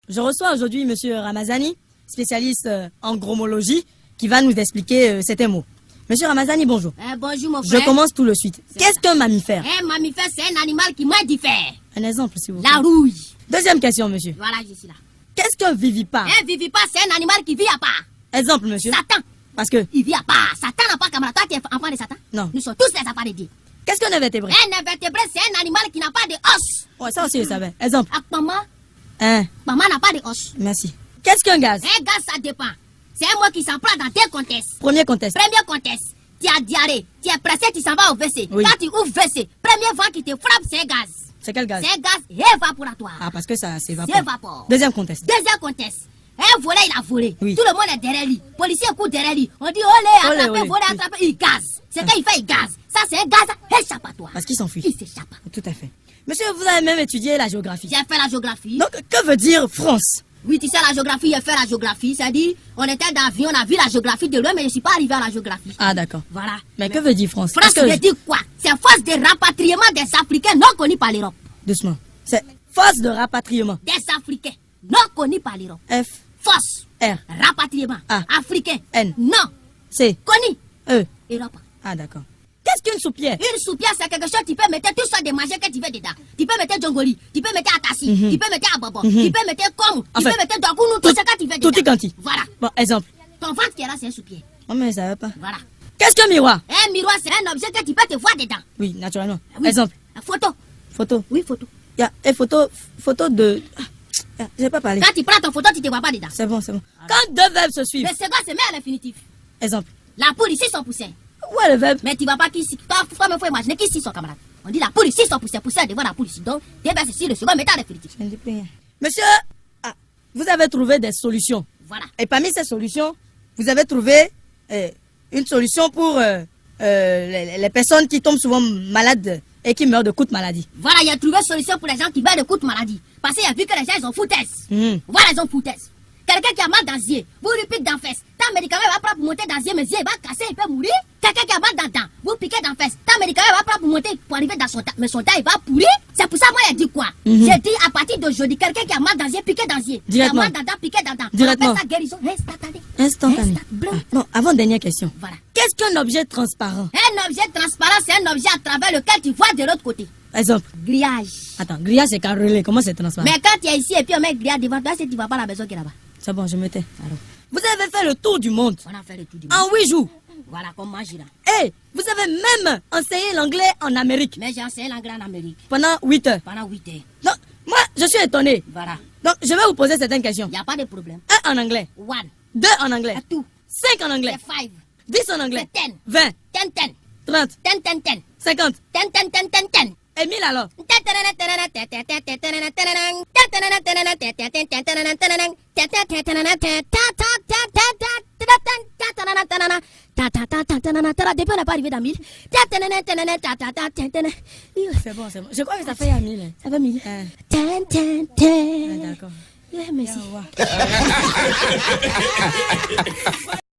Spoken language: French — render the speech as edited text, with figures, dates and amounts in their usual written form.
Je reçois aujourd'hui Monsieur Ramazani, spécialiste en gromologie, qui va nous expliquer certains mots. Monsieur Ramazani, bonjour. Bonjour mon frère. Je commence tout de suite. Qu'est-ce qu'un mammifère? Un mammifère, c'est un animal qui m'a diffère. Un exemple, s'il vous plaît. La rouille. Deuxième question, monsieur. Voilà, je suis là. Qu'est-ce qu'un vivipare? Un vivipare, c'est un animal qui vit à part. Exemple, monsieur. Satan. Parce que... Il vit à part. Satan n'a pas camarade. Toi, tu es enfant de Satan? Non. Nous sommes tous les enfants de Dieu. Qu'est-ce qu'un invertébré? Un invertébré, c'est un animal qui n'a pas de os. Ouais, ça aussi, je savais. Exemple. Maman Hein. Maman n'a pas de os. Merci. Qu'est-ce qu'un gaz? Un gaz, ça dépend. C'est un mot qui s'emploie dans deux contextes. Premier contexte. Premier contexte. Tu as diarrhée. Tu es pressé, tu s'en vas au WC. Oui. Quand tu ouvres WC, premier vent qui te frappe, c'est un gaz. C'est quel gaz? C'est un gaz évaporatoire. Ah, parce que ça s'évapore. S'évapore. Deuxième contexte. Deuxième contexte. Un volet, il a volé. Oui. Tout le monde est derrière lui. Policier court derrière lui. On dit olé, Olé, attrapé, olé. volé, Oui. attrapé. Il gaze. C'est quand il fait, il gaze. Ça, c'est un gaz échappatoire. Parce qu'il s'enfuit. Il s'échappe. Tout à fait. Monsieur, vous avez même étudié la géographie. J'ai fait la géographie. Donc, que veut dire France? Oui, tu sais, la géographie, j'ai fait la géographie. C'est-à-dire, on était dans l'avion, on a vu la géographie de loin, mais je ne suis pas arrivé à la géographie. Ah, d'accord. Voilà. Mais que veut dire France? France Parce que- veut dire quoi? C'est force de rapatriement des Africains non connus par l'Europe. Doucement. C'est force de rapatriement. Des Africains non connus par l'Europe. F, Force. R, Rapatriement. A. Africain. N. Non. C, Connu. E. Europe. Ah, d'accord. Qu'est-ce qu'une soupière? Une soupière, c'est quelque chose, tu peux mettre tout ça de manger que tu veux dedans. Tu peux mettre Djongoli, tu peux mettre Atassi, tu peux mettre Abobo, tu peux mettre Komu, tu Enfin, peux mettre Dogounou, tout ce que tu veux dedans. Tutti quanti. Voilà. Bon, exemple. Ton ventre qui est là, c'est un soupière. Oh, mais ça va pas. Voilà. Qu'est-ce qu'un miroir? Un miroir, c'est un objet que tu peux te voir dedans. Oui, naturellement. Oui. Exemple. La photo. Photo. Oui, photo. Il y a une photo de... Ah, je vais pas parler. Quand tu prends ton photo, tu te vois pas dedans. C'est bon, c'est bon. Quand deux verbes se suivent. Le second se met à l'infinitif. Exemple. La poule ici, son poussin. Où est le verbe? Mais tu vas pas qui ici. Toi-même, faut imaginer qui ici, son camarade. On dit la poule ici, son poussin. Poussin devant la poule ici. Donc, deux verbes ici, le second met à l'infinitif. Je ne dis plus rien. Monsieur, vous avez trouvé des solutions. Voilà. Et parmi ces solutions, vous avez trouvé une solution pour les personnes qui tombent souvent malades et qui meurent de coups de maladie. Voilà, il a trouvé une solution pour les gens qui meurent de coups de maladie. Parce qu'il a vu que les gens, ils ont foutaise. Voilà, ils ont foutaise. Quelqu'un qui a mal dans les yeux, vous lui piquez dans la fesse. Tant médicament va pas pour monter dans les yeux, mais les yeux, il va casser, il peut mourir. Quelqu'un qui a mal dans le dent, vous piquez dans la fesse. Tant médicament va pas pour monter, pour arriver dans son dent, mais son dent, il va pourrir. C'est pour ça, moi, il a dit quoi? J'ai dit à partir d'aujourd'hui, quelqu'un qui a mal dans les yeux, piquez dans les yeux. Qui a Directement. mal dans le dent, piquez dans le dent. Directement. On appelle ça guérison instantanée. Instantané. Blanc. Bon, avant dernière question. Voilà. Qu'est-ce qu'un objet transparent? Un objet transparent, c'est un objet à travers lequel tu vois de l'autre côté. Exemple. Grillage. Attends, grillage c'est carrelé. Comment c'est transparent? Mais quand tu es ici et puis on met grillage devant toi, c'est que tu vois pas la maison qui est là-bas. C'est bon, je me tais. Alors, Vous avez fait le tour du monde on a fait le tour du monde. en 8 jours. Voilà, comme mange là. Et vous avez même enseigné l'anglais en Amérique Mais j'ai enseigné l'anglais en Amérique pendant 8 heures. pendant 8 heures. Donc, moi, je suis étonné. Voilà. Donc, je vais vous poser certaines questions. Il n'y a pas de problème. 1 en anglais, One. 2 en anglais, À tout. 5 en anglais, C'est five. 10 en anglais, C'est 10. 20, 10, 10. 30, 10, 10, 10. 50 10, 10, 10, 10, 10. et 1000 alors. Depuis on n'est pas arrivé dans 1000. C'est bon, c'est bon. Je crois que ça fait à 1000. hein. Ça va 1000. Ah, Ah, d'accord. merci. Au revoir.